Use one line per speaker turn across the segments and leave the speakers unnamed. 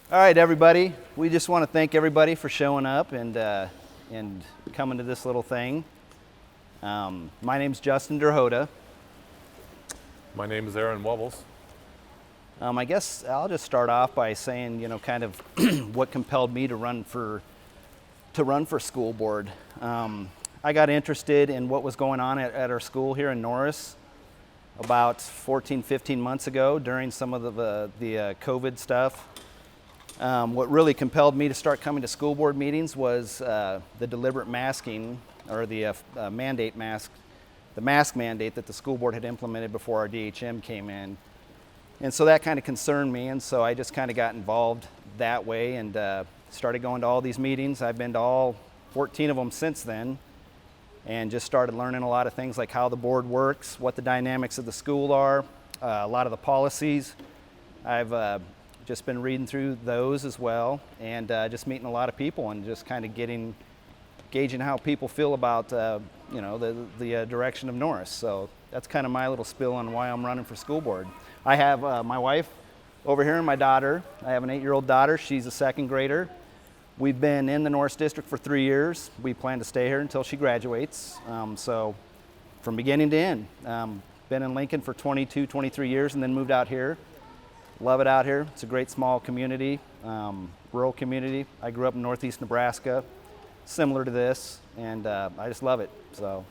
All right, everybody. We just want to thank everybody for showing up and coming to this little thing. My name's Justin Drahota.
My name is Aaron Wubbels.
I guess I'll just start off by saying, kind of what compelled me to run for school board. I got interested in what was going on at our school here in Norris about 14, 15 months ago during some of the COVID stuff. What really compelled me to start coming to school board meetings was the deliberate masking, or the mask mandate that the school board had implemented before our DHM came in. And so that kind of concerned me, and so I just kind of got involved that way and started going to all these meetings. I've been to all 14 of them since then, and just started learning a lot of things like how the board works, what the dynamics of the school are, a lot of the policies. I've just been reading through those as well, and just meeting a lot of people and just kind of gauging how people feel about the direction of Norris. So that's kind of my little spill on why I'm running for school board. I have my wife over here and my daughter. I have an 8-year-old daughter. She's a second grader. We've been in the Norris district for 3 years. We plan to stay here until she graduates. So from beginning to end, been in Lincoln for 22, 23 years and then moved out here. Love it out here. It's a great small community, rural community. I grew up in northeast Nebraska, similar to this, and I just love it. So,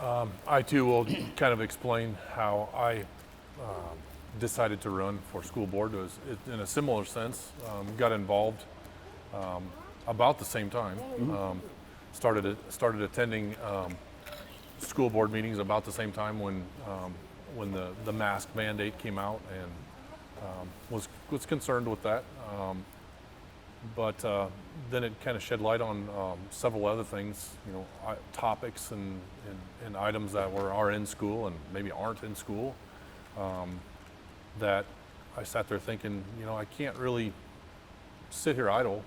I too will kind of explain how I decided to run for school board. It was in a similar sense. Got involved about the same time. Started attending school board meetings about the same time when the mask mandate came out, and was concerned with that, but then it kind of shed light on several other things, topics and items that are in school and maybe aren't in school, that I sat there thinking, I can't really sit here idle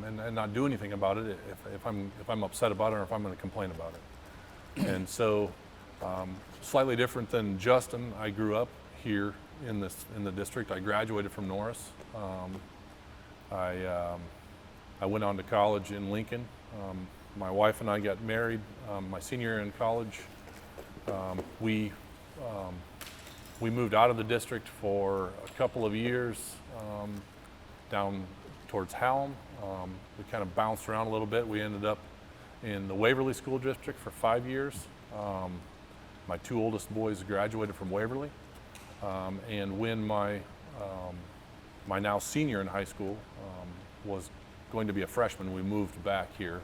and not do anything about it if I'm upset about it or if I'm going to complain about it. And so, slightly different than Justin, I grew up here in the district. I graduated from Norris. I went on to college in Lincoln. My wife and I got married my senior year in college. We moved out of the district for a couple of years down towards Hallam. We kind of bounced around a little bit. We ended up in the Waverly School District for 5 years. My 2 oldest boys graduated from Waverly. And when my now senior in high school was going to be a freshman, we moved back here.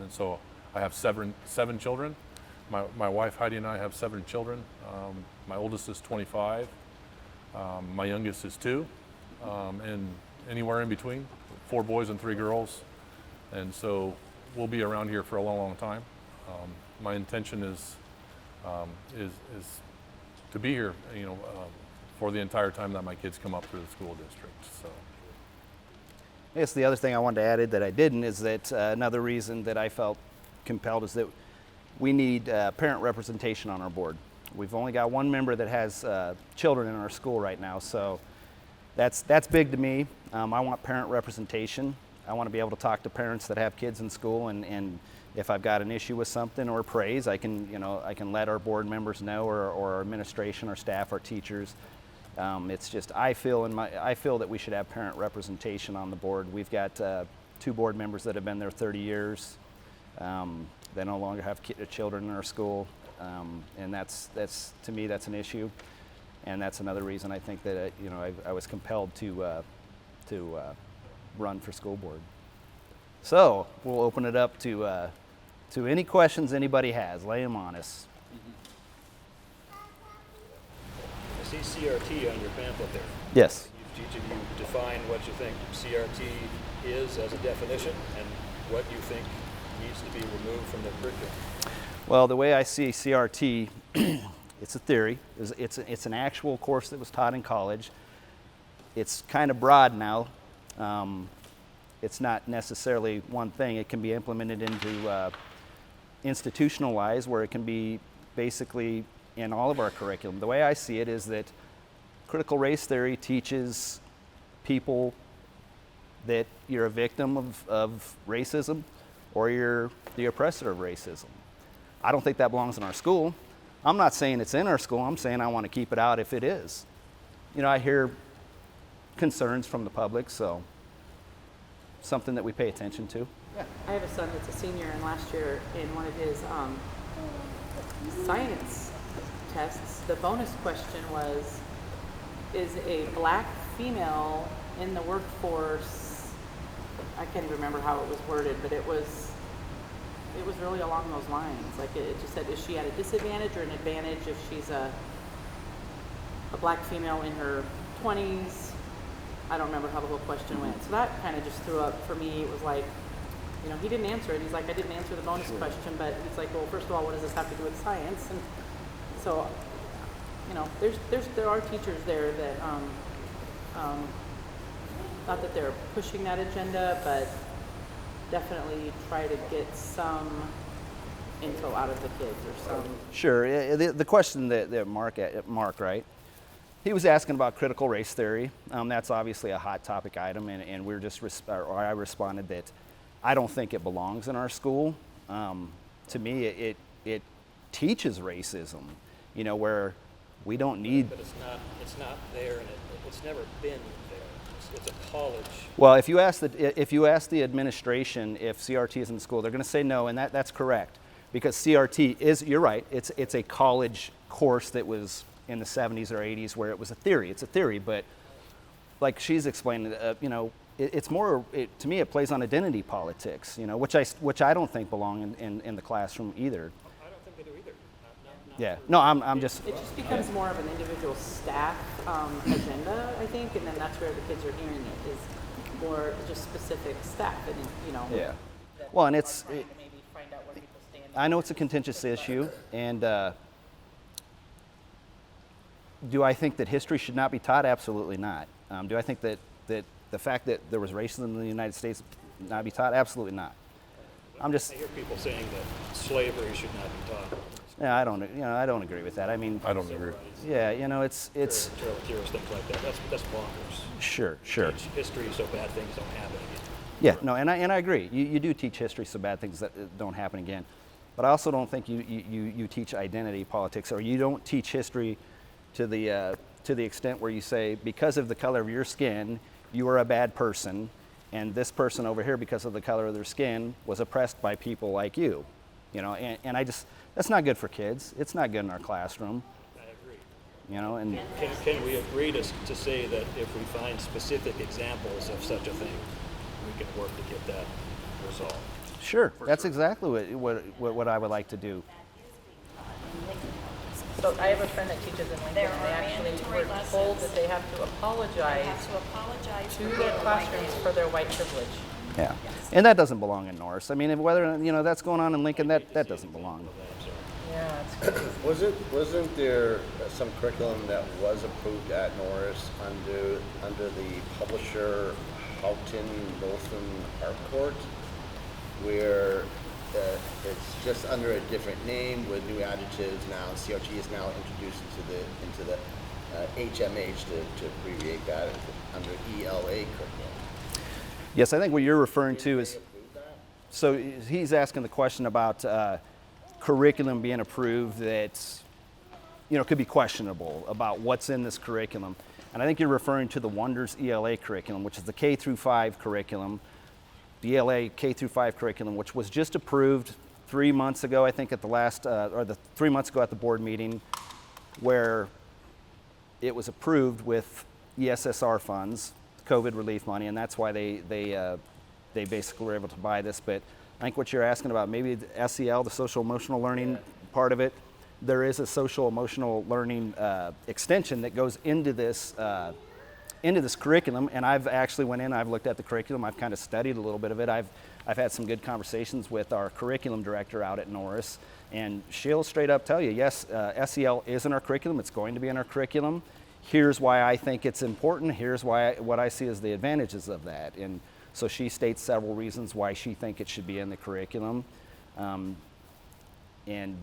And so I have seven children. My wife Heidi and I have 7 children. My oldest is 25. My youngest is 2. And anywhere in between, 4 boys and 3 girls. And so we'll be around here for a long, long time. My intention is to be here, for the entire time that my kids come up through the school district. So,
I guess the other thing I wanted to add that I didn't is that another reason that I felt compelled is that we need parent representation on our board. We've only got 1 member that has children in our school right now, so that's big to me. I want parent representation. I want to be able to talk to parents that have kids in school, and if I've got an issue with something or praise, I can let our board members know, or our administration, our staff, our teachers. It's just I feel that we should have parent representation on the board. We've got 2 board members that have been there 30 years. They no longer have children in our school, and that's to me that's an issue, and that's another reason I think that I was compelled to run for school board. So we'll open it up to any questions anybody has. Lay them on us.
I see CRT on your pamphlet there.
Yes.
Each of you define what you think CRT is as a definition and what you think needs to be removed from the curriculum.
Well, the way I see CRT, it's a theory. It's an actual course that was taught in college. It's kind of broad now. It's not necessarily one thing. It can be implemented into institutionalized, where it can be basically in all of our curriculum. The way I see it is that critical race theory teaches people that you're a victim of racism or you're the oppressor of racism. I don't think that belongs in our school. I'm not saying it's in our school. I'm saying I want to keep it out if it is. You know, I hear concerns from the public, so something that we pay attention to.
I have a son that's a senior, and last year in one of his science tests, the bonus question was, is a black female in the workforce, I can't even remember how it was worded, but it was really along those lines. Like it just said, is she at a disadvantage or an advantage if she's a black female in her 20s? I don't remember how the whole question went. So that kind of just threw up for me. It was like, you know, he didn't answer it. He's like, I didn't answer the bonus question, but he's like, well, first of all, what does this have to do with science? And so, you know, there are teachers there that, not that they're pushing that agenda, but definitely try to get some info out of the kids or some.
Sure. The question that Mark, right? He was asking about critical race theory. That's obviously a hot topic item, and we're just I responded that I don't think it belongs in our school. To me, it teaches racism. You know, where we don't need.
But it's not there, and it's never been there. It's a college.
Well, if you ask the administration if CRT is in the school, they're going to say no, and that's correct, because CRT is, you're right, it's a college course that was in the 70s or 80s where it was a theory. It's a theory, but like she's explaining, you know, it's more, to me, it plays on identity politics, you know, which I don't think belong in the classroom either.
I don't think they do either. Not
Yeah, no, I'm just.
It just becomes more of an individual staff agenda, I think, and then that's where the kids are hearing it, is more just specific staff, and you know.
Yeah. Well, and it's.
Trying to maybe find out where people stand.
I know it's a contentious issue, and do I think that history should not be taught? Absolutely not. Do I think that the fact that there was racism in the United States not be taught? Absolutely not.
I hear people saying that slavery should not be taught.
Yeah, I don't agree with that. I mean,
I don't agree.
yeah, you know, it's
Material theorists, things like that. That's bonkers.
sure.
Teach history so bad things don't happen again.
Yeah, no, and I agree. You do teach history so bad things that don't happen again. But I also don't think you teach identity politics, or you don't teach history to the extent where you say, because of the color of your skin, you are a bad person, and this person over here, because of the color of their skin, was oppressed by people like you. You know, and I just, that's not good for kids. It's not good in our classroom.
I agree.
You know, and
Can we agree to say that if we find specific examples of such a thing, we can work to get that resolved?
sure, that's exactly what I would like to do.
So I have a friend that teaches in Lincoln, and they actually were told that they have to apologize to their classrooms for their white privilege.
Yeah, and that doesn't belong in Norris. I mean, if whether that's going on in Lincoln, that doesn't belong.
Yeah, it's crazy.
Wasn't there some curriculum that was approved at Norris under the publisher Houghton Wilson Harcourt, where it's just under a different name with new adjectives now? CRT is now introduced into the HMH to abbreviate that under ELA curriculum.
Yes, I think what you're referring to is, so he's asking the question about curriculum being approved that, could be questionable about what's in this curriculum. And I think you're referring to the Wonders ELA curriculum, which is the K through 5 curriculum, the ELA K through 5 curriculum, which was just approved 3 months ago, I think at the last, or the 3 months ago at the board meeting, where it was approved with ESSR funds, COVID relief money, and that's why they basically were able to buy this. But I think what you're asking about, maybe the SEL, the social emotional learning part of it, there is a social emotional learning extension that goes into this curriculum. And I've actually went in, I've looked at the curriculum, I've kind of studied a little bit of it. I've had some good conversations with our curriculum director out at Norris, and she'll straight up tell you, yes, SEL is in our curriculum, it's going to be in our curriculum. Here's why I think it's important. Here's what I see as the advantages of that. And so she states several reasons why she thinks it should be in the curriculum. And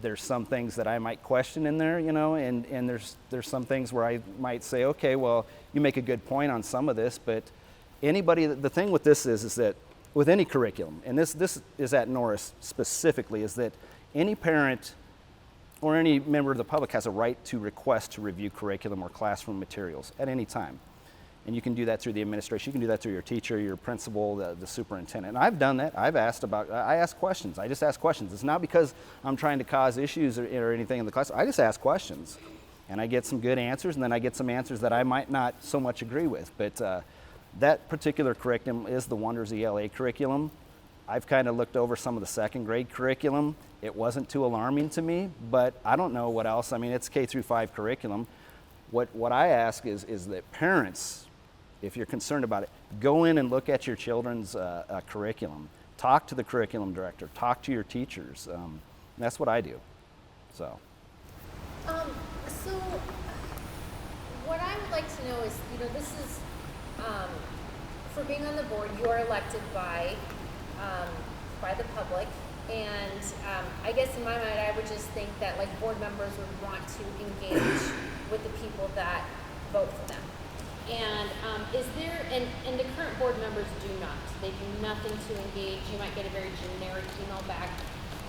there's some things that I might question in there, and there's some things where I might say, okay, well, you make a good point on some of this, but anybody, the thing with this is that with any curriculum, and this is at Norris specifically, is that any parent or any member of the public has a right to request to review curriculum or classroom materials at any time. And you can do that through the administration. You can do that through your teacher, your principal, the superintendent. And I've done that. I ask questions. I just ask questions. It's not because I'm trying to cause issues or anything in the class. I just ask questions. And I get some good answers, and then I get some answers that I might not so much agree with. But that particular curriculum is the Wonders ELA curriculum. I've kind of looked over some of the second grade curriculum. It wasn't too alarming to me, but I don't know what else. I mean, it's K through 5 curriculum. What I ask is that parents, if you're concerned about it, go in and look at your children's curriculum. Talk to the curriculum director. Talk to your teachers. That's what I do. So
what I would like to know is, this is, for being on the board, you are elected by the public. And I guess in my mind, I would just think that like board members would want to engage with the people that vote for them. And is there, and the current board members do not. They do nothing to engage. You might get a very generic email back.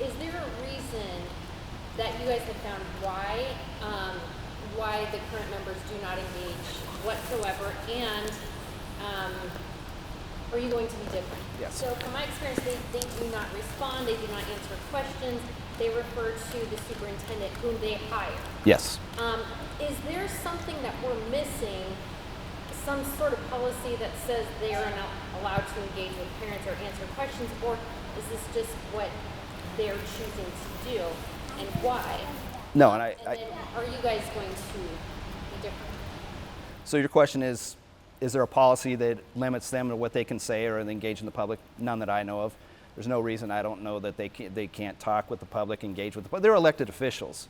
Is there a reason that you guys have found why the current members do not engage whatsoever? And are you going to be different?
Yes.
So from my experience, they do not respond. They do not answer questions. They refer to the superintendent whom they hire.
yes.
Is there something that we're missing? Some sort of policy that says they are not allowed to engage with parents or answer questions, or is this just what they're choosing to do, and why?
No,
And then are you guys going to be different?
So your question is there a policy that limits them to what they can say or engage in the public? None that I know of. There's no reason I don't know that they can't talk with the public, engage with the public. They're elected officials.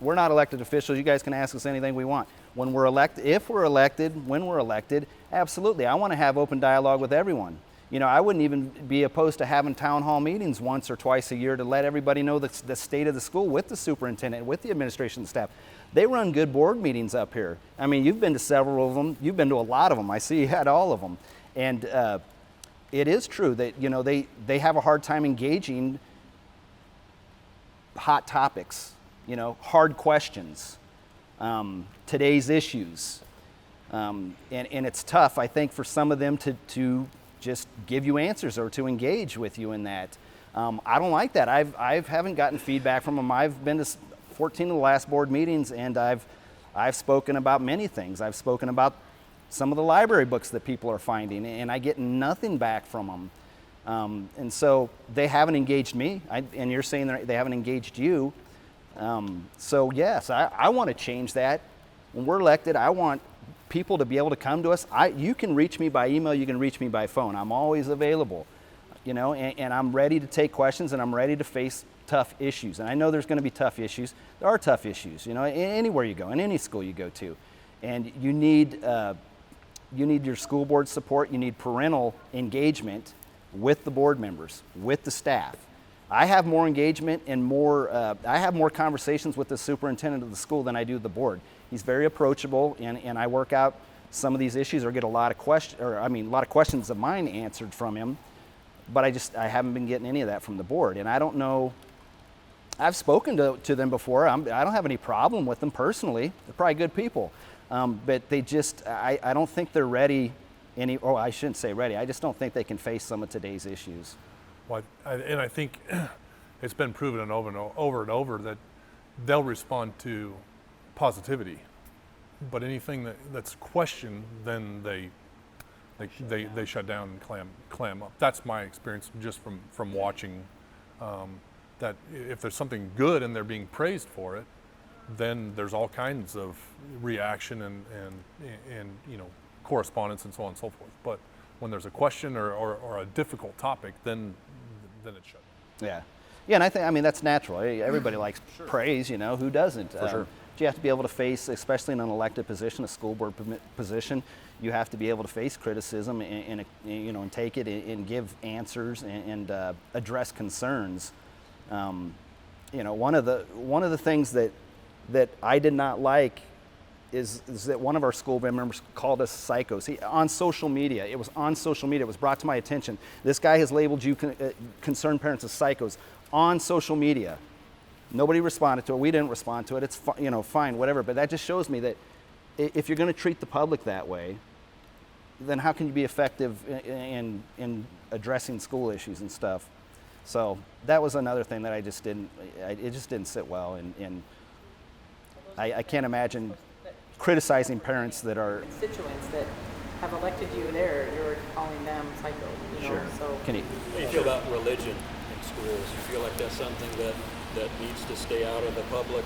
We're not elected officials. You guys can ask us anything we want. When we're elected, when we're elected, absolutely. I want to have open dialogue with everyone. I wouldn't even be opposed to having town hall meetings once or twice a year to let everybody know the state of the school with the superintendent, with the administration staff. They run good board meetings up here. I mean, you've been to several of them. You've been to a lot of them. I see you had all of them. And it is true that, they have a hard time engaging hot topics, hard questions, today's issues. And it's tough, I think, for some of them to just give you answers or to engage with you in that. I don't like that. I haven't gotten feedback from them. I've been to 14 of the last board meetings, and I've spoken about many things. I've spoken about some of the library books that people are finding, and I get nothing back from them. And so they haven't engaged me, and you're saying they haven't engaged you. So yes, I want to change that. When we're elected, I want people to be able to come to us. You can reach me by email, you can reach me by phone. I'm always available, and I'm ready to take questions, and I'm ready to face tough issues. And I know there's going to be tough issues. There are tough issues, anywhere you go, in any school you go to. And you need your school board support. You need parental engagement with the board members, with the staff. I have more engagement and I have more conversations with the superintendent of the school than I do the board. He's very approachable, and I work out some of these issues or get a lot of questions of mine answered from him, but I haven't been getting any of that from the board. And I don't know, I've spoken to them before. I don't have any problem with them personally. They're probably good people, but they just, I don't think they're ready I shouldn't say ready. I just don't think they can face some of today's issues.
Well, and I think it's been proven over and over that they'll respond to positivity, but anything that's questioned, then they shut down and clam up. That's my experience just from watching. That if there's something good and they're being praised for it, then there's all kinds of reaction and correspondence and so on and so forth. But when there's a question or a difficult topic, then it's shut down.
Yeah, and I mean that's natural. Everybody likes praise, who doesn't?
For sure.
You have to be able to face, especially in an elected position, a school board position, you have to be able to face criticism and take it and give answers and address concerns. One of the things that I did not like is that one of our school board members called us psychos. On social media, it was on social media, it was brought to my attention. This guy has labeled you concerned parents as psychos on social media. Nobody responded to it. We didn't respond to it. It's fine, whatever. But that just shows me that if you're going to treat the public that way, then how can you be effective in addressing school issues and stuff? So that was another thing that it just didn't sit well, and I can't imagine criticizing parents that are
Constituents that have elected you there, you're calling them psycho,
Sure.
so.
Can you?
How do you feel about religion in schools? You feel like that's something that needs to stay out of the public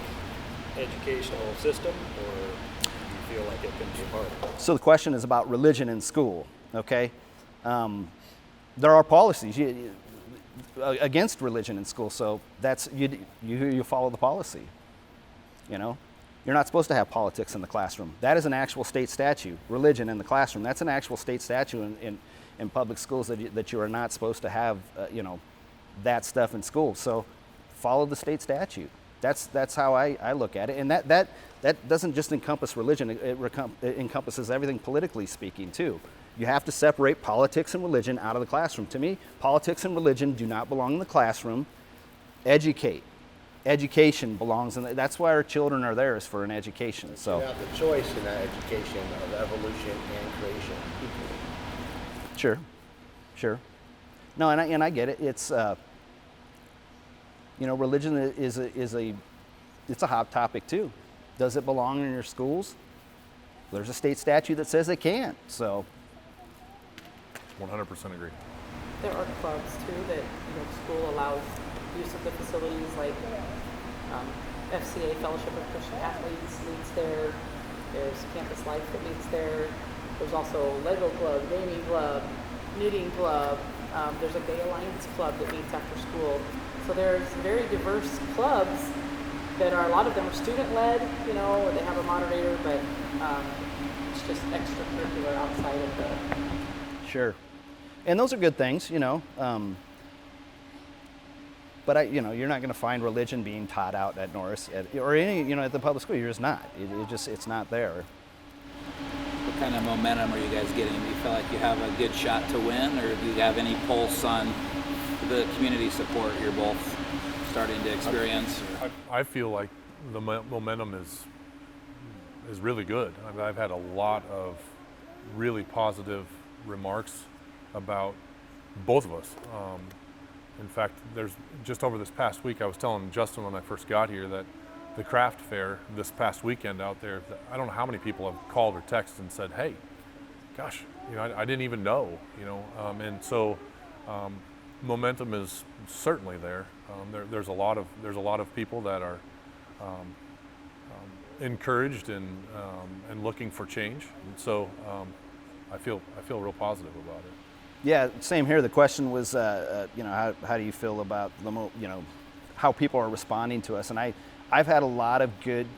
educational system, or do you feel like it can be a part of it?
So the question is about religion in school, okay? There are policies against religion in school, so that's you follow the policy. You're not supposed to have politics in the classroom. That is an actual state statute. Religion in the classroom, that's an actual state statute in public schools that you are not supposed to have that stuff in school. So follow the state statute. That's how I look at it. And that doesn't just encompass religion, it encompasses everything politically speaking too. You have to separate politics and religion out of the classroom. To me, politics and religion do not belong in the classroom. Education belongs in that's why our children are there, is for an education. So
You have the choice in that education of evolution and creation equally.
Sure. No, and I get it. It's religion is a hot topic too. Does it belong in your schools? There's a state statute that says it can't. So
100% agree.
There are clubs too that school allows use of the facilities, like FCA, Fellowship of Christian Athletes, meets there. There's Campus Life that meets there. There's also Lego Club, Gaming Club, Knitting Club. There's a Gay Alliance Club that meets after school. So there's very diverse clubs that are, a lot of them are student-led, or they have a moderator, but it's just extracurricular outside of the.
Sure, and those are good things, but you're not going to find religion being taught out at Norris or any, at the public school. You're just not. It's not there.
What kind of momentum are you guys getting? Do you feel like you have a good shot to win, or do you have any pulse on the community support you're both starting to experience?
I feel like the momentum is really good. I've had a lot of really positive remarks about both of us. In fact, there's just over this past week, I was telling Justin when I first got here that the craft fair this past weekend out there, I don't know how many people have called or texted and said, hey, gosh, I didn't even know, and so momentum is certainly there. There's a lot of people that are encouraged and looking for change, and so I feel real positive about it.
Yeah, same here. The question was, how do you feel about how people are responding to us? And I've had a lot of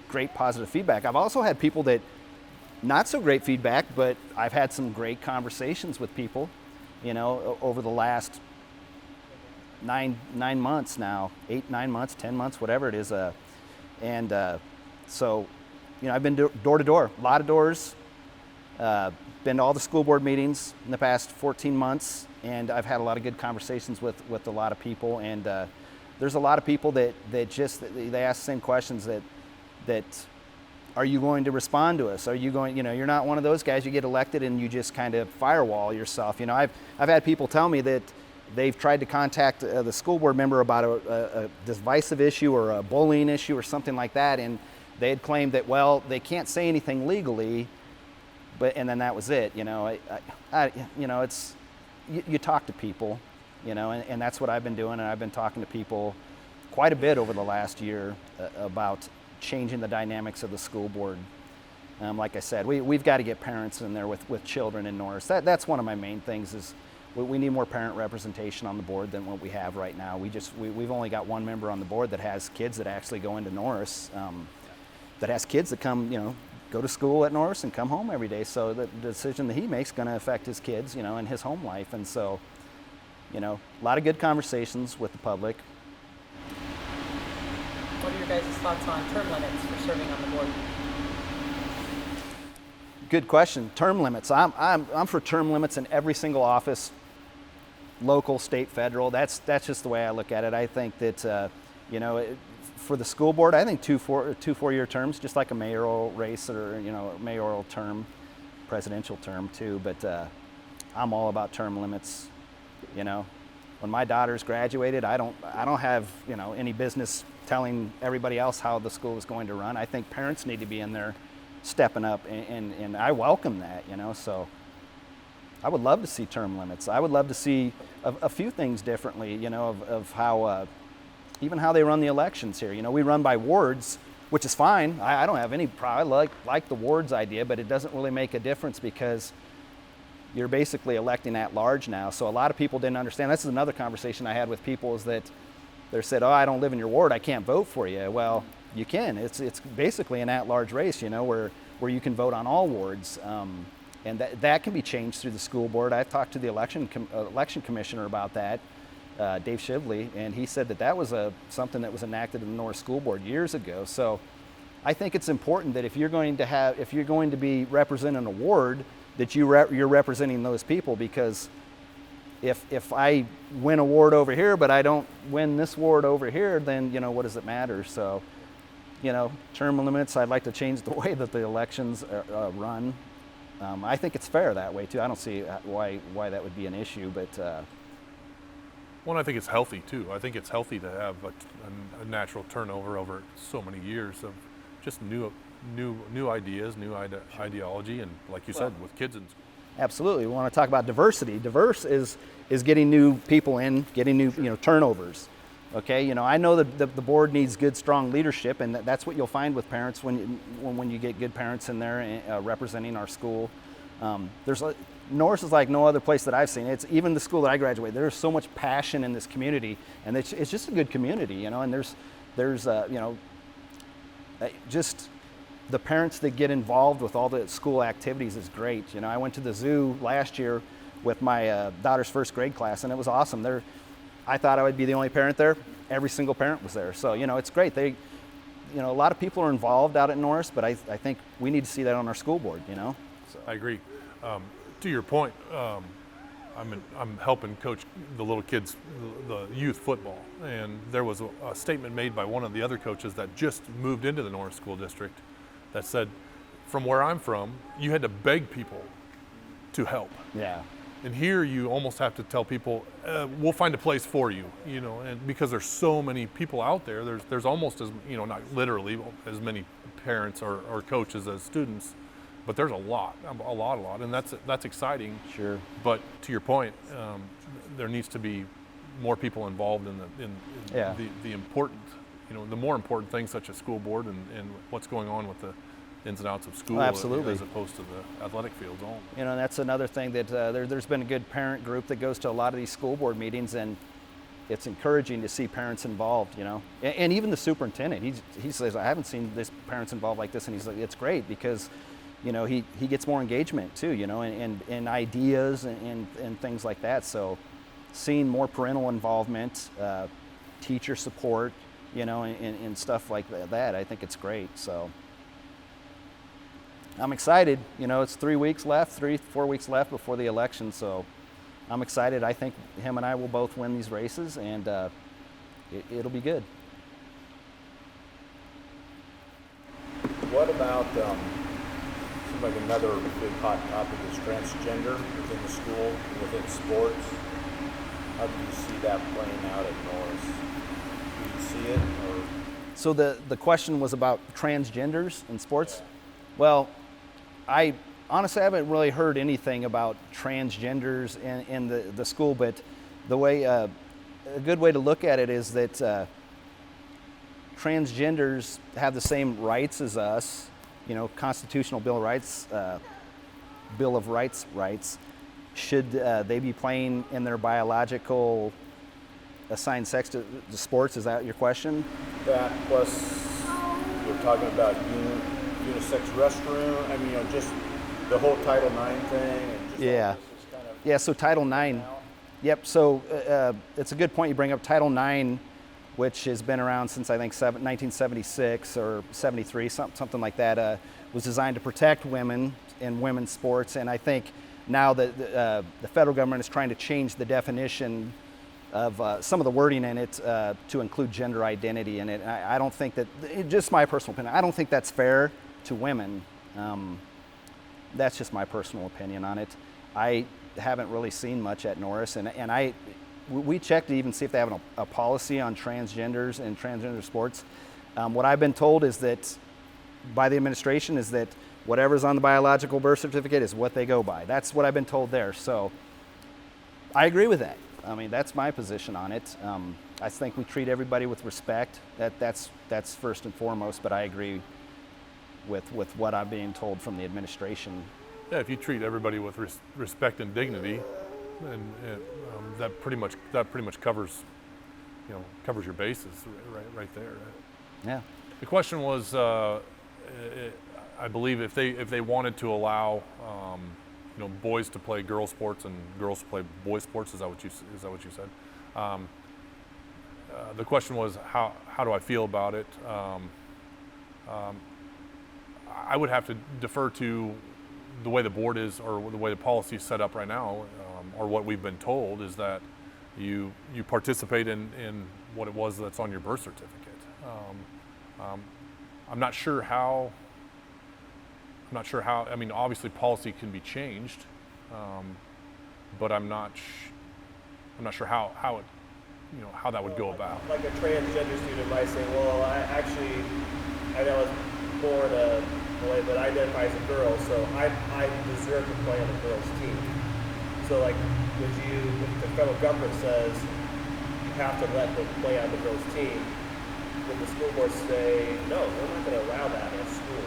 great positive feedback. I've also had people that not so great feedback, but I've had some great conversations with people, over the last 9 months now, 8, 9 months, 10 months, whatever it is. So, I've been door to door, a lot of doors. Been to all the school board meetings in the past 14 months, and I've had a lot of good conversations with a lot of people. And there's a lot of people that they ask the same questions that are you going to respond to us? Are you going, you're not one of those guys, you get elected and you just kind of firewall yourself. I've had people tell me that they've tried to contact the school board member about a divisive issue or a bullying issue or something like that, and they had claimed that, well, they can't say anything legally, and then that was it. It's you talk to people, and that's what I've been doing, and I've been talking to people quite a bit over the last year about changing the dynamics of the school board. Like I said, we've got to get parents in there with children in Norris. That's one of my main things is we need more parent representation on the board than what we have right now. We've only got one member on the board that has kids that actually go into Norris, that has kids that come, go to school at Norris and come home every day. So the decision that he makes is going to affect his kids, and his home life. And so, a lot of good conversations with the public.
What are your guys' thoughts on term limits for serving on the board?
Good question. Term limits. I'm for term limits in every single office, local, state, federal. That's just the way I look at it. I think that for the school board, I think two 4-year terms, just like a mayoral race or mayoral term, presidential term too. But I'm all about term limits. When my daughter's graduated, I don't have any business telling everybody else how the school is going to run. I think parents need to be in there stepping up, and I welcome that. So I would love to see term limits. I would love to see a few things differently, of how even how they run the elections here. We run by wards, which is fine. I don't have any problem. I like the wards idea, but it doesn't really make a difference because you're basically electing at large now. So a lot of people didn't understand. This is another conversation I had with people, is that they said, "Oh, I don't live in your ward, I can't vote for you." Well, you can. It's basically an at-large race, where you can vote on all wards, and that can be changed through the school board. I talked to the election commissioner about that, Dave Shively, and he said that was something that was enacted in the Norris School Board years ago. So I think it's important that if you're going to be representing a ward, that you're representing those people, because if I win a ward over here but I don't win this ward over here, then what does it matter? So term limits, I'd like to change the way that the elections run. I think it's fair that way too. I don't see why that would be an issue, but
Well, I think it's healthy too. I think it's healthy to have a natural turnover over so many years of just new ideas, new ideology, and like you said, with kids in school.
Absolutely. We want to talk about diversity. Diverse is getting new people in, getting new turnovers. Okay, I know that the board needs good, strong leadership, and that's what you'll find with parents when you get good parents in there representing our school. Norris is like no other place that I've seen. It's even the school that I graduated. There's so much passion in this community, and it's just a good community, and there's just the parents that get involved with all the school activities is great. I went to the zoo last year with my daughter's first grade class, and it was awesome. I thought I would be the only parent there. Every single parent was there. So, it's great. A lot of people are involved out at Norris, but I think we need to see that on our school board, So.
I agree. To your point, I'm helping coach the little kids, the youth football, and there was a statement made by one of the other coaches that just moved into the Norris School District that said, from where I'm from, you had to beg people to help.
Yeah.
And here you almost have to tell people, we'll find a place for you, and because there's so many people out there, there's almost as, not literally as many parents or coaches as students, but there's a lot, and that's exciting.
Sure.
But to your point, there needs to be more people involved in the important, the more important things such as school board and what's going on with the ins and outs of school,
absolutely,
as opposed to the athletic fields only.
And that's another thing that there's been a good parent group that goes to a lot of these school board meetings, and it's encouraging to see parents involved, and even the superintendent, he says, I haven't seen this parents involved like this, and he's like, it's great because he gets more engagement too, and ideas and things like that. So seeing more parental involvement, teacher support, and stuff like that, I think it's great. So I'm excited. It's 4 weeks left before the election. So I'm excited. I think him and I will both win these races, and it'll be good.
What about, seems like another big hot topic is transgender within the school, within sports. How do you see that playing out at Norris? Do you see it, or?
So the question was about transgenders in sports? Well, I honestly haven't really heard anything about transgenders in the school, but the way a good way to look at it is that transgenders have the same rights as us, constitutional Bill of Rights. Should they be playing in their biological assigned sex to sports? Is that your question?
That plus we're talking about unisex restroom. I mean, just the whole Title IX thing. And just
yeah.
All this is kind of
So Title IX. Yep. So it's a good point you bring up. Title IX which has been around since I think 1976 or 73, something like that, was designed to protect women in women's sports. And I think now that the federal government is trying to change the definition of some of the wording in it to include gender identity in it. I don't think that, just my personal opinion, I don't think that's fair to women. That's just my personal opinion on it. I haven't really seen much at Norris, and we checked to even see if they have a policy on transgenders and transgender sports. What I've been told is that by the administration is that whatever's on the biological birth certificate is what they go by. That's what I've been told there. So I agree with that. I mean, that's my position on it. I think we treat everybody with respect. That's first and foremost, but I agree with what I'm being told from the administration.
Yeah, if you treat everybody with respect and dignity, then that pretty much covers your bases right there.
Yeah.
The question was, I believe if they wanted to allow boys to play girl sports and girls to play boy sports, is that what you said? The question was how do I feel about it? I would have to defer to the way the board is, or the way the policy is set up right now, or what we've been told is that you participate in what it was that's on your birth certificate. I'm not sure how. I mean, obviously policy can be changed, but I'm not sure how that would go about.
Like a transgender student might say, well, I know I was born a boy, but I identify as a girl, so I deserve to play on a girl's team. So like, if the federal government says you have to let them play on the girl's team, would the school board say, no, we're not going to allow that at school?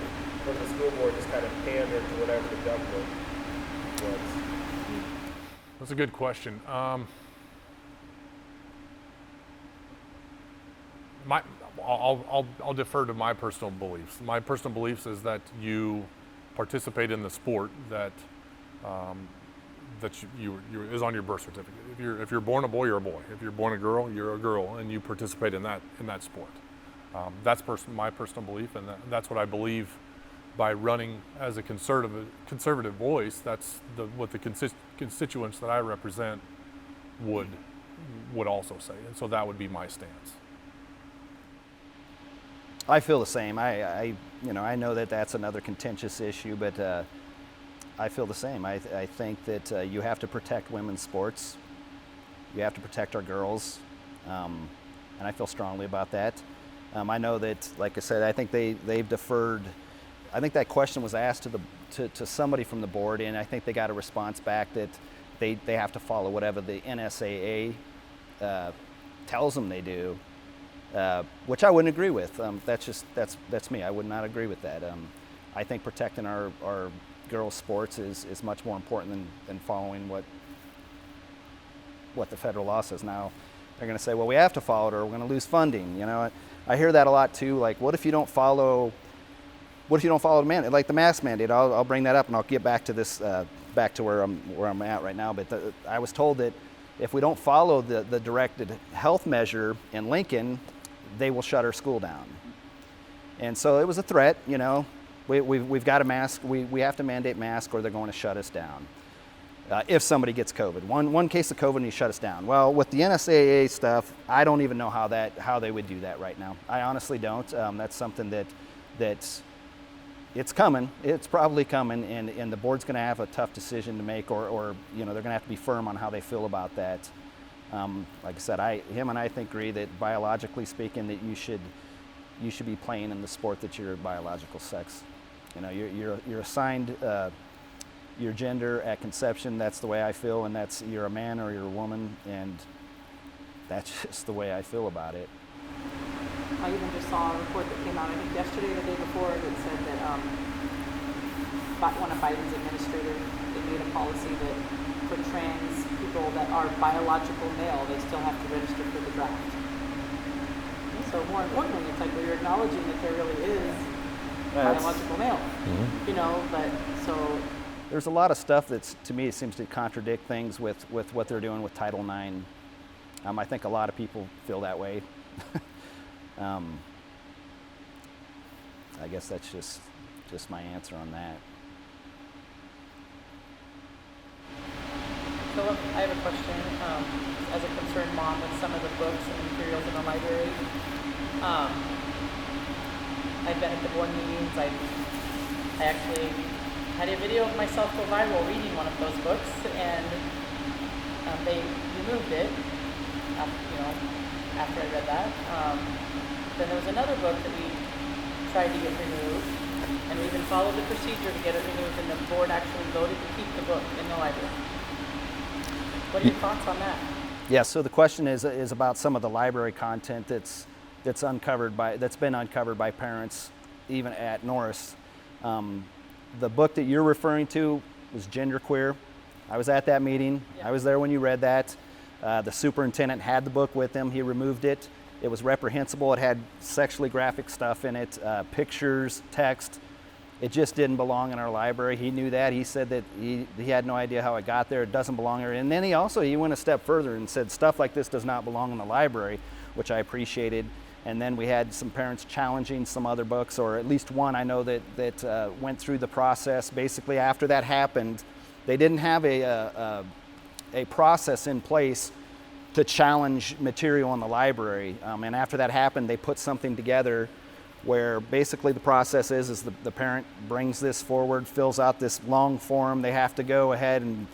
Or the school board just kind of pander to whatever the government wants?
That's a good question. I'll defer to my personal beliefs. My personal beliefs is that you participate in the sport that you is on your birth certificate. If you're born a boy, you're a boy. If you're born a girl, you're a girl, and you participate in that sport. That's my personal belief, and that's what I believe. By running as a conservative voice, that's what the constituents that I represent would also say, and so that would be my stance.
I feel the same. I know that that's another contentious issue, but I feel the same. I think that you have to protect women's sports. You have to protect our girls, and I feel strongly about that. I know that, like I said, I think they've deferred. I think that question was asked to somebody from the board, and I think they got a response back that they have to follow whatever the NSAA tells them they do, which I wouldn't agree with. That's me. I would not agree with that. I think protecting our girls' sports is much more important than following what the federal law says. Now, they're going to say, well, we have to follow it, or we're going to lose funding. You know, I hear that a lot too. Like, what if you don't follow? What if you don't follow the mandate, like the mask mandate? I'll bring that up, and I'll get back to this, back to where I'm at right now. But I was told that if we don't follow the directed health measure in Lincoln, they will shut our school down. And so it was a threat. You know, we've got a mask. We have to mandate masks, or they're going to shut us down. If somebody gets COVID, one case of COVID, and you shut us down. Well, with the NSAA stuff, I don't even know how they would do that right now. I honestly don't. That's something that's it's coming. It's probably coming, and the board's going to have a tough decision to make, or they're going to have to be firm on how they feel about that. Like I said, him and I agree that biologically speaking, that you should be playing in the sport that your biological sex. You know, you're assigned your gender at conception. That's the way I feel, and that's you're a man or you're a woman, and that's just the way I feel about it.
I even just saw a report that came out, I think yesterday or the day before, that said that one of Biden's administrators, they made a policy that for trans people that are biological male, they still have to register for the draft. So more importantly, it's like we're acknowledging that there really is biological male, but so.
There's a lot of stuff that's, to me, it seems to contradict things with what they're doing with Title IX. I think a lot of people feel that way. I guess that's just my answer on that.
Philip, I have a question. As a concerned mom with some of the books and materials in the library, I've been at the board meetings. I actually had a video of myself go viral reading one of those books, and they removed it. After I read that, then there was another book that we tried to get removed, and we even followed the procedure to get it removed, and the board actually voted to keep the book in the library. What are your thoughts on that?
Yeah, so the question is about some of the library content that's been uncovered by parents, even at Norris. The book that you're referring to was genderqueer. I was at that meeting.
Yeah.
I was there when you read that. The superintendent had the book with him. He removed it. It was reprehensible. It had sexually graphic stuff in it, pictures, text. It just didn't belong in our library. He knew that. He said that he had no idea how it got there. It doesn't belong there. And then he went a step further and said stuff like this does not belong in the library, which I appreciated. And then we had some parents challenging some other books, or at least one I know that went through the process. Basically, after that happened, they didn't have a process in place to challenge material in the library. And after that happened, they put something together where basically the process is the parent brings this forward, fills out this long form. They have to go ahead and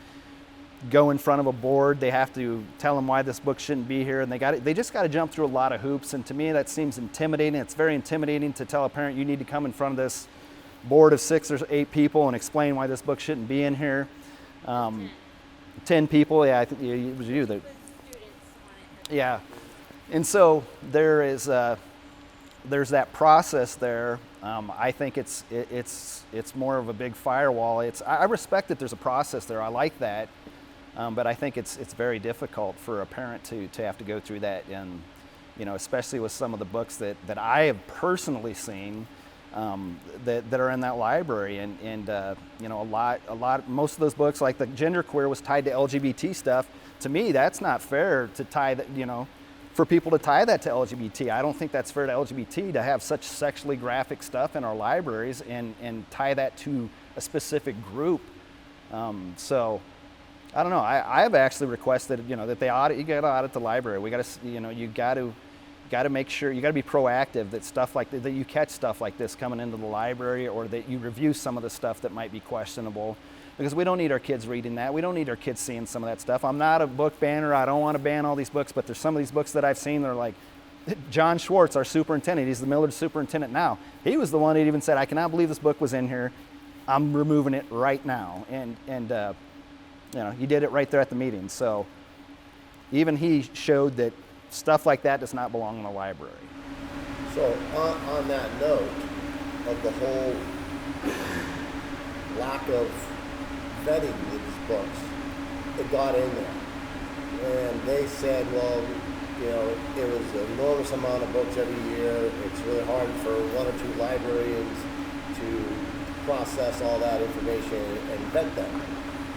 go in front of a board. They have to tell them why this book shouldn't be here, and they just got to jump through a lot of hoops. And to me, that seems intimidating. It's very intimidating to tell a parent you need to come in front of this board of 6 or 8 people and explain why this book shouldn't be in here. 10 people, yeah, I think it was you that. Yeah, and so there's that process there. I think it's more of a big firewall. I respect that there's a process there. I like that, but I think it's very difficult for a parent to have to go through that, and especially with some of the books that I have personally seen that are in that library, and most of those books, like the genderqueer, was tied to LGBT stuff. To me, that's not fair to tie that, for people to tie that to LGBT. I don't think that's fair to LGBT to have such sexually graphic stuff in our libraries and tie that to a specific group. So I don't know. I've actually requested, that they audit. You got to audit the library. We got to, you got to make sure, you got to be proactive that stuff like that you catch stuff like this coming into the library, or that you review some of the stuff that might be questionable. Because we don't need our kids reading that. We don't need our kids seeing some of that stuff. I'm not a book banner. I don't want to ban all these books, but there's some of these books that I've seen that are like, John Schwartz, our superintendent, he's the Millard superintendent now. He was the one that even said, I cannot believe this book was in here. I'm removing it right now. And he did it right there at the meeting. So even he showed that stuff like that does not belong in the library.
So on that note of the whole lack of vetting these books, it got in there. And they said, well, it was an enormous amount of books every year. It's really hard for 1 or 2 librarians to process all that information and vet them.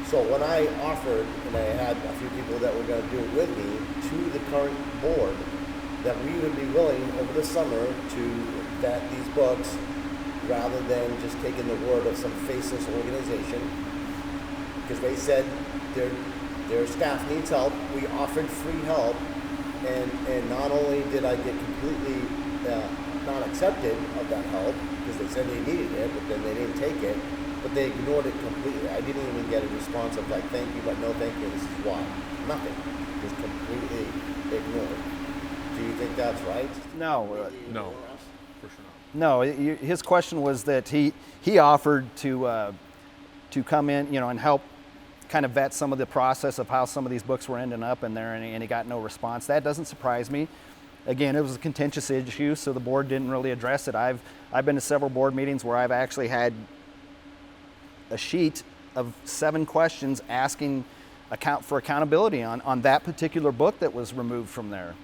So when I offered, and I had a few people that were going to do it with me, to the current board, that we would be willing over the summer to vet these books rather than just taking the word of some faceless organization, because they said their staff needs help. We offered free help, and not only did I get completely not accepted of that help, because they said they needed it, but then they didn't take it, but they ignored it completely. I didn't even get a response of like, thank you, but no thank you, this is why. Nothing. Just completely ignored. Do you think that's right?
No.
No, for sure not.
No, his question was that he offered to come in, and help kind of vet some of the process of how some of these books were ending up in there, and he got no response. That doesn't surprise me. Again, it was a contentious issue, so the board didn't really address it. I've been to several board meetings where I've actually had a sheet of 7 questions asking for accountability on that particular book that was removed from there.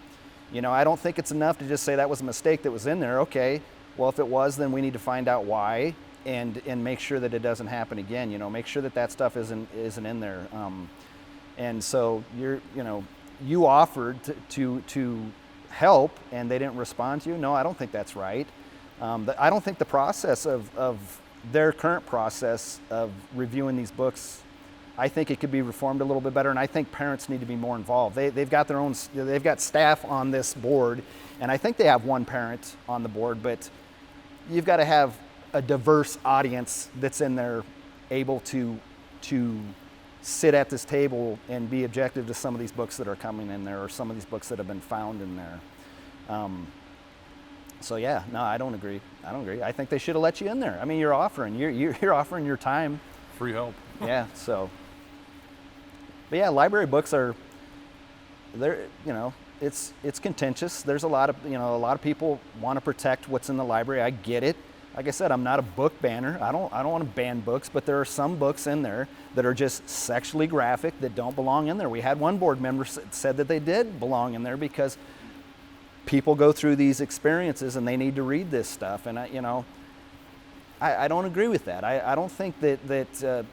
I don't think it's enough to just say that was a mistake that was in there. Okay, well, if it was, then we need to find out why and make sure that it doesn't happen again. Make sure that stuff isn't in there. And so you offered to help and they didn't respond to you, no, I don't think that's right. I don't think the process of their current process of reviewing these books, I think it could be reformed a little bit better, and I think parents need to be more involved. They've got their own, they've got staff on this board, and I think they have one parent on the board, but you've got to have a diverse audience that's in there able to sit at this table and be objective to some of these books that are coming in there, or some of these books that have been found in there. So yeah, no, I don't agree. I think they should have let you in there. I mean, you're offering your time.
Free help.
Yeah, so. But yeah, library books are, it's contentious. There's a lot of people want to protect what's in the library. I get it. Like I said, I'm not a book banner. I don't want to ban books, but there are some books in there that are just sexually graphic that don't belong in there. We had one board member said that they did belong in there because people go through these experiences and they need to read this stuff. And I don't agree with that. I don't think that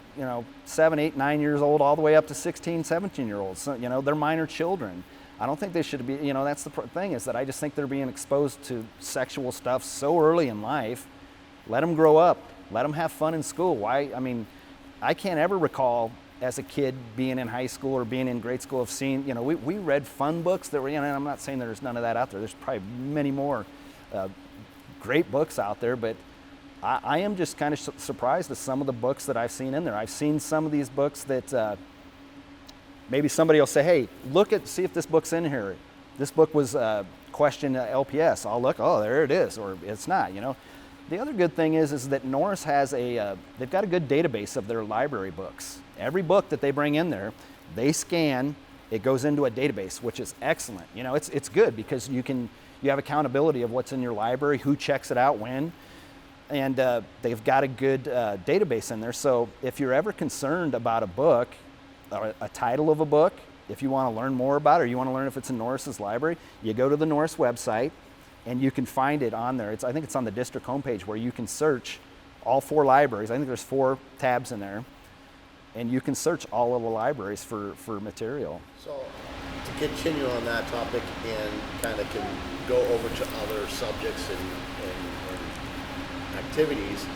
7, 8, 9 years old all the way up to 16, 17-year-olds, they're minor children. I don't think they should be, that's the thing, is that I just think they're being exposed to sexual stuff so early in life. Let them grow up. Let them have fun in school. Why? I mean, I can't ever recall as a kid being in high school or being in grade school of seeing, we read fun books that were, and I'm not saying there's none of that out there. There's probably many more great books out there, but I am just kind of surprised at some of the books that I've seen in there. I've seen some of these books that maybe somebody will say, hey, see if this book's in here. This book was questioned LPS. I'll look, oh, there it is, or it's not, The other good thing is that Norris has they've got a good database of their library books. Every book that they bring in there, they scan, it goes into a database, which is excellent. It's good because you have accountability of what's in your library, who checks it out when. And they've got a good database in there. So if you're ever concerned about a book, or a title of a book, if you want to learn more about it, or you want to learn if it's in Norris's library, you go to the Norris website and you can find it on there. I think it's on the district homepage where you can search all 4 libraries. I think there's 4 tabs in there. And you can search all of the libraries for material.
So to continue on that topic and kind of can go over to other subjects and activities,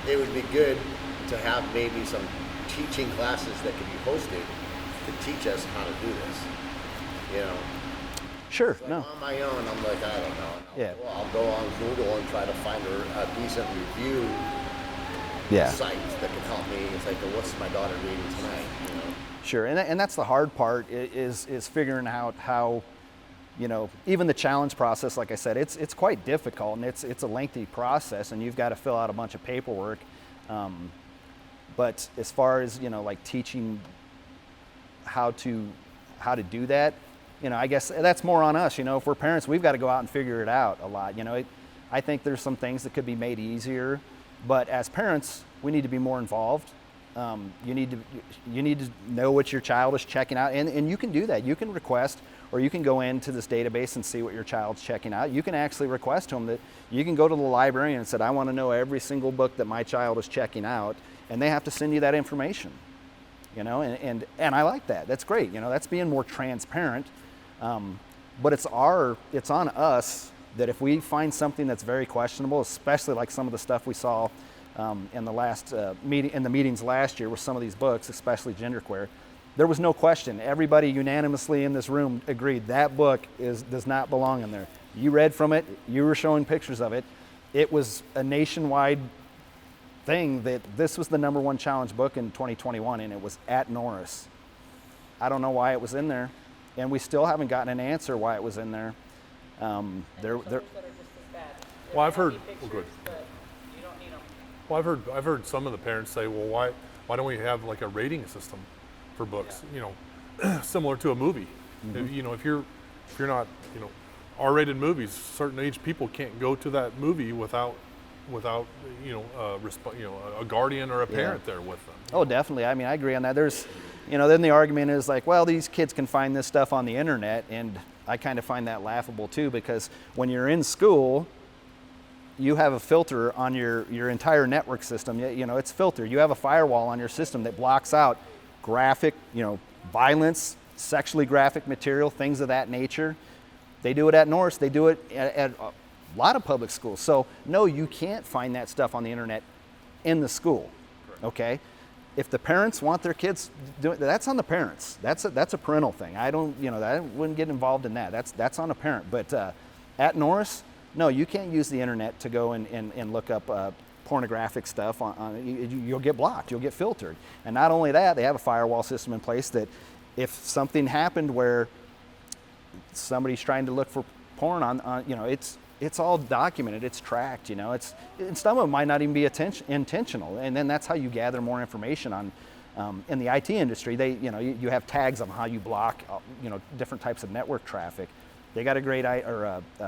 it would be good to have maybe some teaching classes that could be hosted to teach us how to do this.
Sure.
It's like
no.
on my own, I'm like, I don't know.
Yeah.
I'll go on Google and try to find a decent review site that can help me. It's like, well, what's my daughter reading tonight?
Sure, and that's the hard part is figuring out how, even the challenge process. Like I said, it's quite difficult and it's a lengthy process, and you've got to fill out a bunch of paperwork. But as far as like teaching how to do that, I guess that's more on us. If we're parents, we've got to go out and figure it out a lot. I think there's some things that could be made easier, but as parents, we need to be more involved. You need to know what your child is checking out, and you can do that. You can request, or you can go into this database and see what your child's checking out. You can actually request to them that you can go to the librarian and say, I want to know every single book that my child is checking out, and they have to send you that information. And I like that. That's great. That's being more transparent. But it's on us that if we find something that's very questionable, especially like some of the stuff we saw in the last in the meetings last year with some of these books, especially genderqueer, there was no question. Everybody unanimously in this room agreed that book does not belong in there. You read from it. You were showing pictures of it. It was a nationwide thing that this was the #1 challenge book in 2021, and it was at Norris. I don't know why it was in there, and we still haven't gotten an answer why it was in there.
Well, I've heard. Good. Well, I've heard some of the parents say, well, why don't we have like a rating system for books? Similar to a movie.
Mm-hmm.
If you're not, R-rated movies, certain age people can't go to that movie without a guardian or a parent there with them.
Oh, definitely. I mean, I agree on that. There's, then the argument is like, well, these kids can find this stuff on the internet, and I kind of find that laughable too, because when you're in school, you have a filter on your entire network system. It's filtered. You have a firewall on your system that blocks out graphic, violence, sexually graphic material, things of that nature. They do it at Norris. They do it at a lot of public schools. So no, you can't find that stuff on the internet in the school. Okay, if the parents want their kids doing, that's on the parents. That's a parental thing. I wouldn't get involved in that. That's on a parent. But at Norris, no, you can't use the internet to go and look up pornographic stuff. You'll get blocked. You'll get filtered. And not only that, they have a firewall system in place that if something happened where somebody's trying to look for porn on it's all documented, it's tracked, and some of it might not even be intentional. And then that's how you gather more information on, in the IT industry, you have tags on how you block, different types of network traffic. They got a great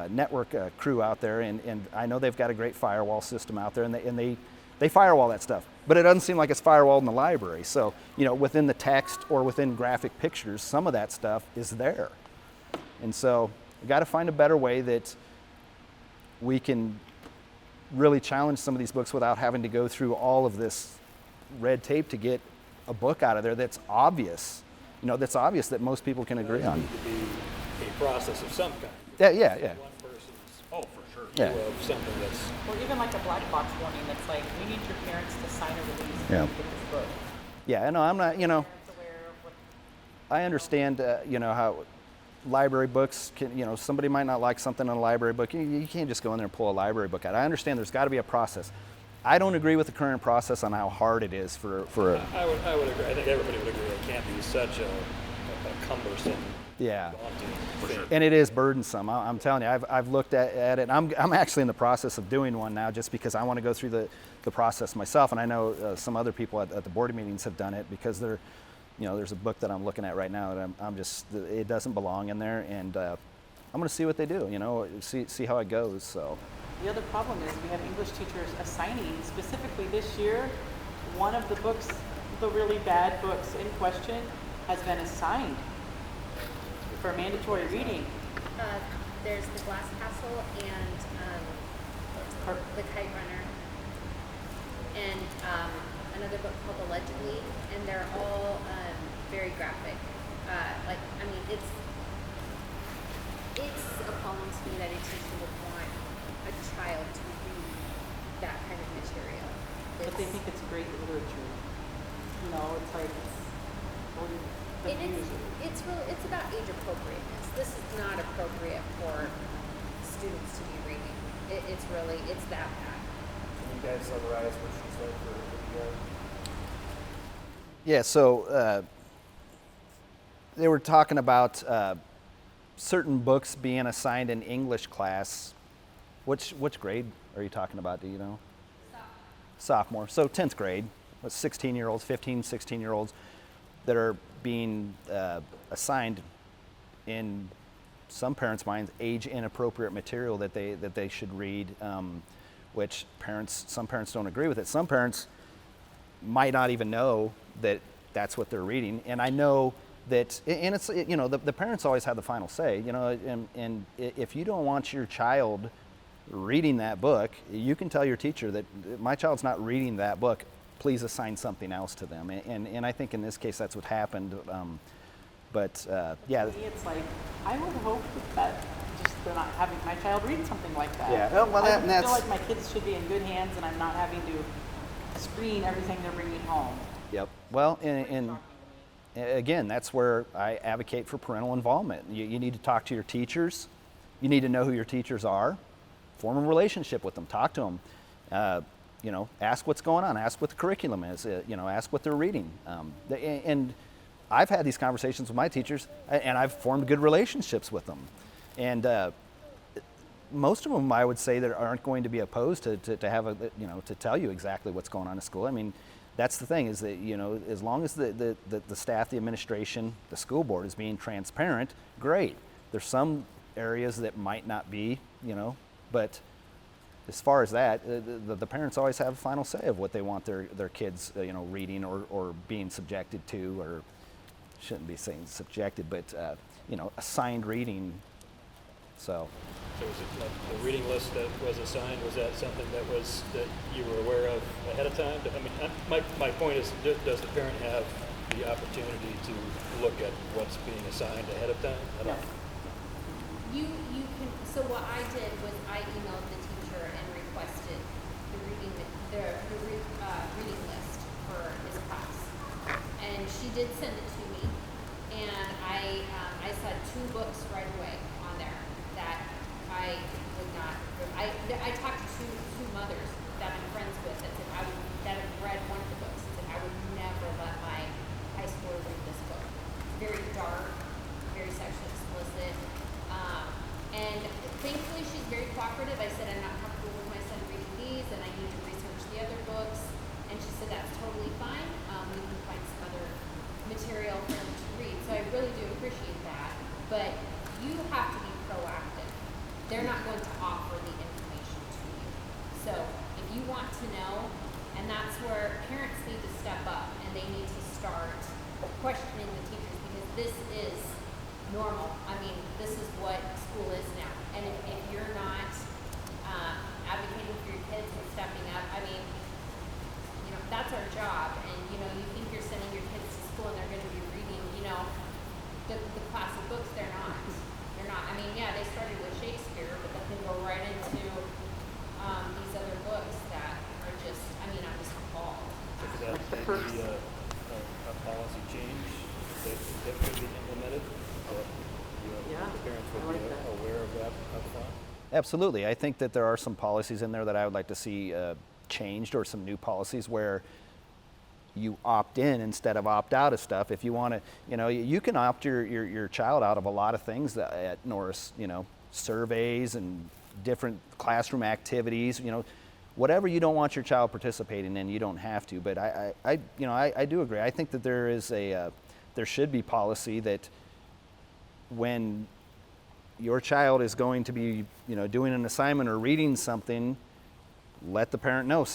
network crew out there, and I know they've got a great firewall system out there, and they firewall that stuff. But it doesn't seem like it's firewalled in the library. So, within the text or within graphic pictures, some of that stuff is there. And so, we got to find a better way that we can really challenge some of these books without having to go through all of this red tape to get a book out of there that's obvious, that's obvious that most people can agree on.
It needs to be a process of some kind.
Yeah.
One person's
Oh, for sure.
Yeah.
view of something that's
Or even like a black box warning that's like, we need your parents to sign a release
Yeah.
to get this book.
Yeah, no, I'm not,
Parents aware of what
I understand, how library books can, somebody might not like something in a library book. You can't just go in there and pull a library book out. I understand there's got to be a process. I don't agree with the current process on how hard it is for
I would agree. I think everybody would agree. It can't be such a cumbersome,
yeah.
daunting thing.
And it is burdensome. I'm telling you, I've looked at it. I'm actually in the process of doing one now, just because I want to go through the process myself. And I know some other people at the board meetings have done it, because there's a book that I'm looking at right now that it doesn't belong in there, and I'm going to see what they do. See how it goes. So.
The other problem is we have English teachers assigning, specifically this year, one of the books, the really bad books in question, has been assigned for mandatory reading.
There's the Glass Castle and the Kite Runner, and another book called Allegedly, and they're all very graphic. It's appalling to me that a teacher would want a child to read that kind of material.
But they think it's great literature. It's like,
it's about age appropriateness. This is not appropriate for students to be reading. It's that bad.
Can you guys summarize what she said for the
Yeah, so they were talking about certain books being assigned in English class. Which grade are you talking about, do you know? Sophomore. So 10th grade, 16-year-olds, 15, 16-year-olds that are being assigned, in some parents' minds, age-inappropriate material that they should read, which some parents don't agree with it. Some parents might not even know that that's what they're reading. And I know that, and it's, the parents always have the final say, and if you don't want your child reading that book, you can tell your teacher that my child's not reading that book, please assign something else to them. And I think in this case that's what happened. Yeah.
to me, it's like, I would hope that just they're not having my child read something like that.
Yeah. Well,
I feel like my kids should be in good hands, and I'm not having to screen everything they're bringing home.
Yep. Well, and again, that's where I advocate for parental involvement. You need to talk to your teachers. You need to know who your teachers are. Form a relationship with them. Talk to them. Ask what's going on. Ask what the curriculum is. Ask what they're reading. And I've had these conversations with my teachers, and I've formed good relationships with them. And most of them, I would say, that aren't going to be opposed to to tell you exactly what's going on in school. I mean, that's the thing, is that, as long as the staff, the administration, the school board is being transparent, great. There's some areas that might not be, but as far as that, the parents always have final say of what they want their kids, reading or being subjected to, or shouldn't be saying subjected, but, assigned reading. So
So was it the reading list that was assigned, was that something that you were aware of ahead of time? I mean, my point is, does the parent have the opportunity to look at what's being assigned ahead of time?
Yes.
you can, so what I did was I emailed the teacher and requested the reading list for his class. And she did send it to me, and I saw 2 books right away on there that I would not, I talked to two mothers that I'm friends with that said that have read one of the books and said I would never let my high schooler read this book. It's very dark, very sexually explicit. And thankfully she's very cooperative. I said I'm not comfortable with my son reading these and I need to research the other books. And she said that's totally fine. We can find some other material for him to read. So I really do appreciate that. But you have to be proactive. They're not going to offer the information to you. So if you want to know, and that's where parents need to step up and they need to start questioning the teachers because this is normal. I mean, this is what school is now. And if you're not advocating for your kids and stepping up, I mean, you know, that's our job. And, you know, you think you're sending your kids to school and they're going to be reading, you know, the classic books. They're not. They're not. I mean, yeah, they started with Shakespeare, but then they go right into these other books that are just, I mean, I'm just appalled.
Is that maybe a policy change that could be implemented? The parents would be aware of that up front?
Absolutely. I think that there are some policies in there that I would like to see changed, or some new policies where you opt in instead of opt out of stuff. If you want to, you know, you can opt your child out of a lot of things at Norris, you know, surveys and different classroom activities, you know, whatever you don't want your child participating in, you don't have to. But I do agree. I think that there should be policy that when your child is going to be, you know, doing an assignment or reading something, let the parent know.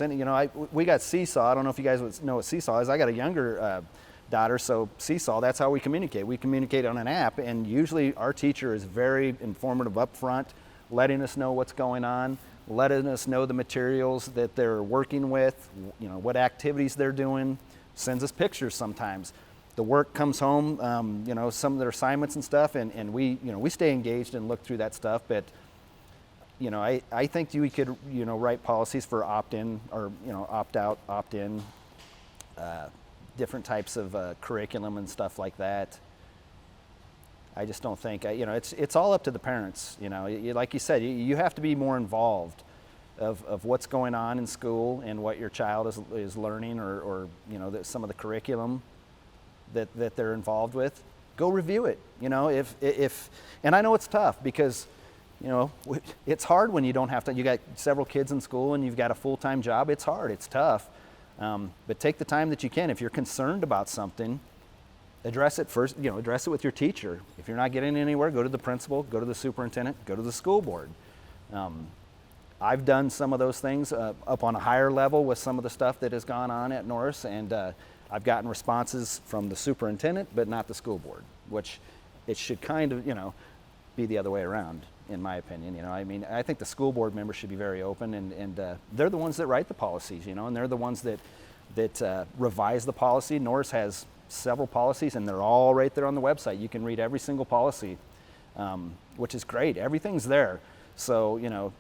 We got Seesaw. I don't know if you guys know what Seesaw is. I got a younger daughter, so Seesaw, that's how we communicate. We communicate on an app, and usually our teacher is very informative up front, letting us know what's going on, letting us know the materials that they're working with, you know, what activities they're doing, sends us pictures sometimes. The work comes home, you know, some of their assignments and stuff, and we stay engaged and look through that stuff. But, you know, I think we could, you know, write policies for opt-in or, you know, opt-out, opt-in, different types of curriculum and stuff like that. I just don't think, you know, it's all up to the parents. You know, like you said, you have to be more involved of what's going on in school and what your child is learning, or you know, some of the curriculum that they're involved with. Go review it. You know, if and I know it's tough because, you know, it's hard when you don't have to. You got several kids in school and you've got a full-time job. It's hard. It's tough. But take the time that you can. If you're concerned about something, address it first. You know, address it with your teacher. If you're not getting anywhere, go to the principal, go to the superintendent, go to the school board. I've done some of those things up on a higher level with some of the stuff that has gone on at Norris, and I've gotten responses from the superintendent, but not the school board, which it should kind of, you know, be the other way around, in my opinion. You know, I mean, I think the school board members should be very open, and they're the ones that write the policies, you know, and they're the ones that revise the policy. Norris has several policies, and they're all right there on the website. You can read every single policy, which is great. Everything's there. So, you know,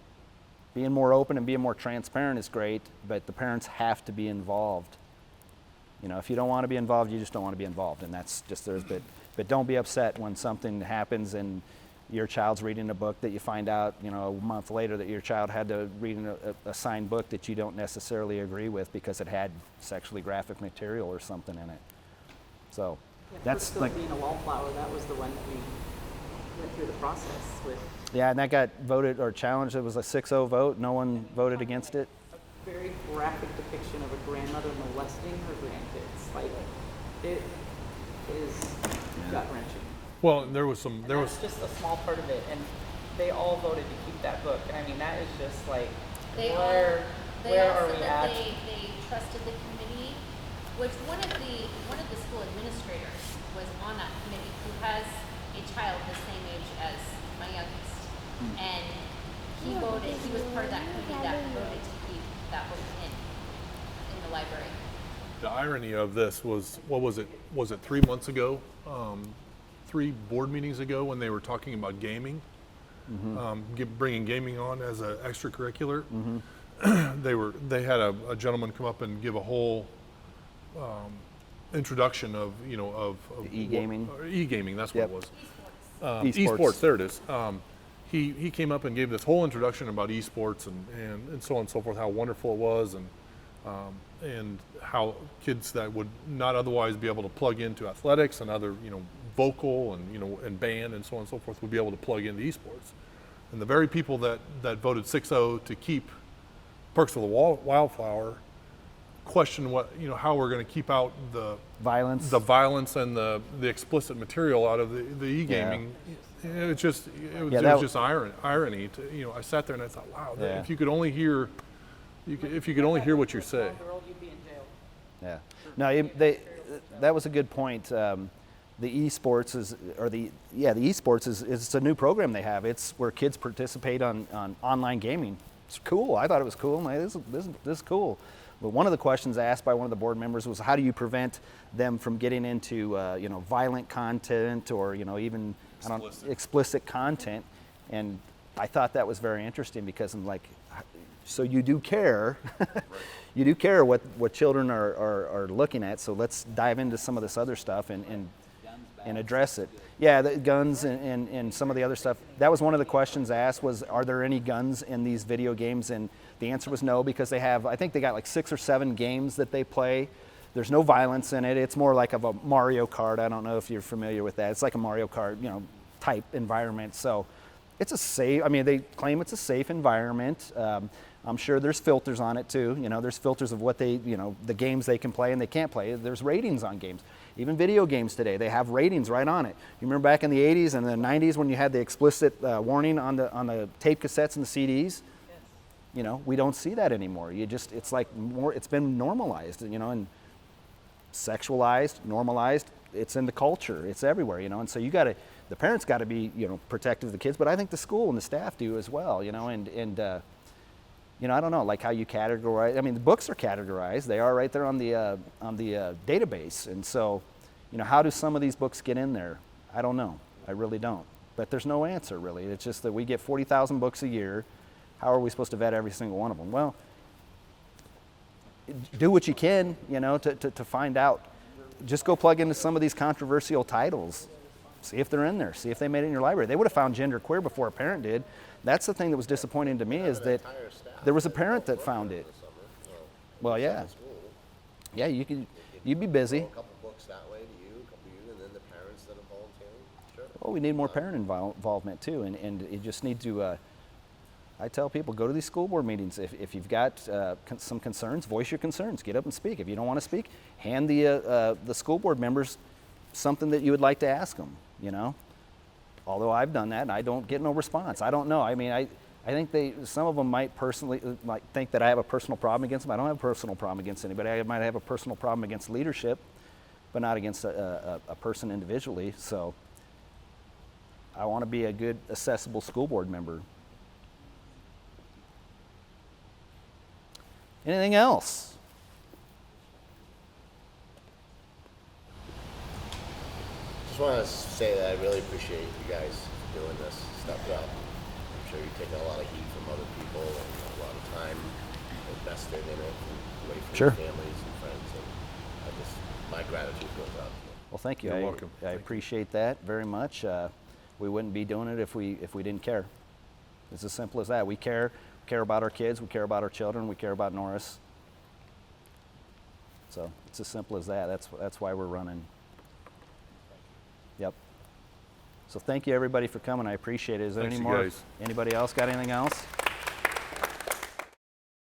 being more open and being more transparent is great, but the parents have to be involved. You know, if you don't want to be involved, you just don't want to be involved, and that's just theirs. But don't be upset when something happens and your child's reading a book that you find out, you know, a month later that your child had to read a signed book that you don't necessarily agree with because it had sexually graphic material or something in it. So that's
still
like
being a wallflower. That was the one that we went through the process with.
Yeah, and that got voted or challenged. It was a 6-0 vote. No one voted against it.
A very graphic depiction of a grandmother molesting her grandkids. Like, it is gut-wrenching.
Well, there was
That's just a small part of it, and they all voted to keep that book. And I mean, that is just like, where are we at?
They trusted the committee, which one of the school administrators was on that committee who has a child the same age as my youngest, and he was part of that committee that voted to keep that book in the library.
The irony of this was, what was it? Was it 3 months ago? 3 board meetings ago when they were talking about gaming, bringing gaming on as an extracurricular. They had a gentleman come up and give a whole introduction of
e-gaming.
E-gaming, that's what
Yep.
it was.
Esports.
Esports, there it is. He came up and gave this whole introduction about esports and so on and so forth, how wonderful it was, and how kids that would not otherwise be able to plug into athletics and other, vocal and band and so on and so forth would be able to plug into esports. And the very people that voted 6-0 to keep Perks of the Wildflower question how we're going to keep out the
Violence.
and the explicit material out of the e-gaming. It was just irony. I sat there and I thought, wow,
Yeah.
if you could only hear, what you say.
Girl, you'd be in jail.
Yeah. No, that was a good point. The esports the esports is a new program they have. It's where kids participate on online gaming. It's cool. I thought it was cool. I'm like, this is cool. But one of the questions asked by one of the board members was, how do you prevent them from getting into violent content or even explicit content? And I thought that was very interesting because I'm like, so you do care, you do care what children are looking at. So let's dive into some of this other stuff and address it. Yeah, the guns and some of the other stuff. That was one of the questions asked was, are there any guns in these video games? And the answer was no, because I think they got like 6 or 7 games that they play. There's no violence in it. It's more like of a Mario Kart. I don't know if you're familiar with that. It's like a Mario Kart, type environment. So it's they claim it's a safe environment. I'm sure there's filters on it too. There's filters of what the games they can play and they can't play. There's ratings on games. Even video games today, they have ratings right on it. You remember back in the 80s and the 90s when you had the explicit warning on the tape cassettes and the CDs? Yes. We don't see that anymore. It's like it's been normalized, and sexualized, normalized. It's in the culture. It's everywhere, and so the parents got to be, protective of the kids, but I think the school and the staff do as well, I don't know, like how you categorize. I mean, the books are categorized. They are right there on the database. And so, how do some of these books get in there? I don't know. I really don't. But there's no answer, really. It's just that we get 40,000 books a year. How are we supposed to vet every single one of them? Well, do what you can, to find out. Just go plug into some of these controversial titles. See if they're in there. See if they made it in your library. They would have found genderqueer before a parent did. That's the thing that was disappointing to me is that there was a parent that found it. Well, yeah. Yeah, you'd be busy.
A couple books that way to you, a couple you, and then the parents that are volunteering. Sure.
Well, we need more parent involvement too, and you just need to. I tell people, go to these school board meetings. If you've got some concerns, voice your concerns. Get up and speak. If you don't want to speak, hand the school board members something that you would like to ask them. Although I've done that and I don't get no response. I don't know. I mean, I think some of them might personally think that I have a personal problem against them. I don't have a personal problem against anybody. I might have a personal problem against leadership, but not against a person individually. So I want to be a good, accessible school board member. Anything else?
Just want to say that I really appreciate you guys doing this, stepped up. I'm sure you're taking a lot of heat from other people and a lot of time invested in it and away from
Sure.
your families and friends. And my gratitude goes out.
Well, thank you.
You're welcome.
I appreciate that very much. We wouldn't be doing it if we didn't care. It's as simple as that. We care about our kids. We care about our children. We care about Norris. So it's as simple as that. That's why we're running. Yep. So thank you everybody for coming. I appreciate it. Is there
Thanks,
any
you
more?
guys.
Anybody else got anything else?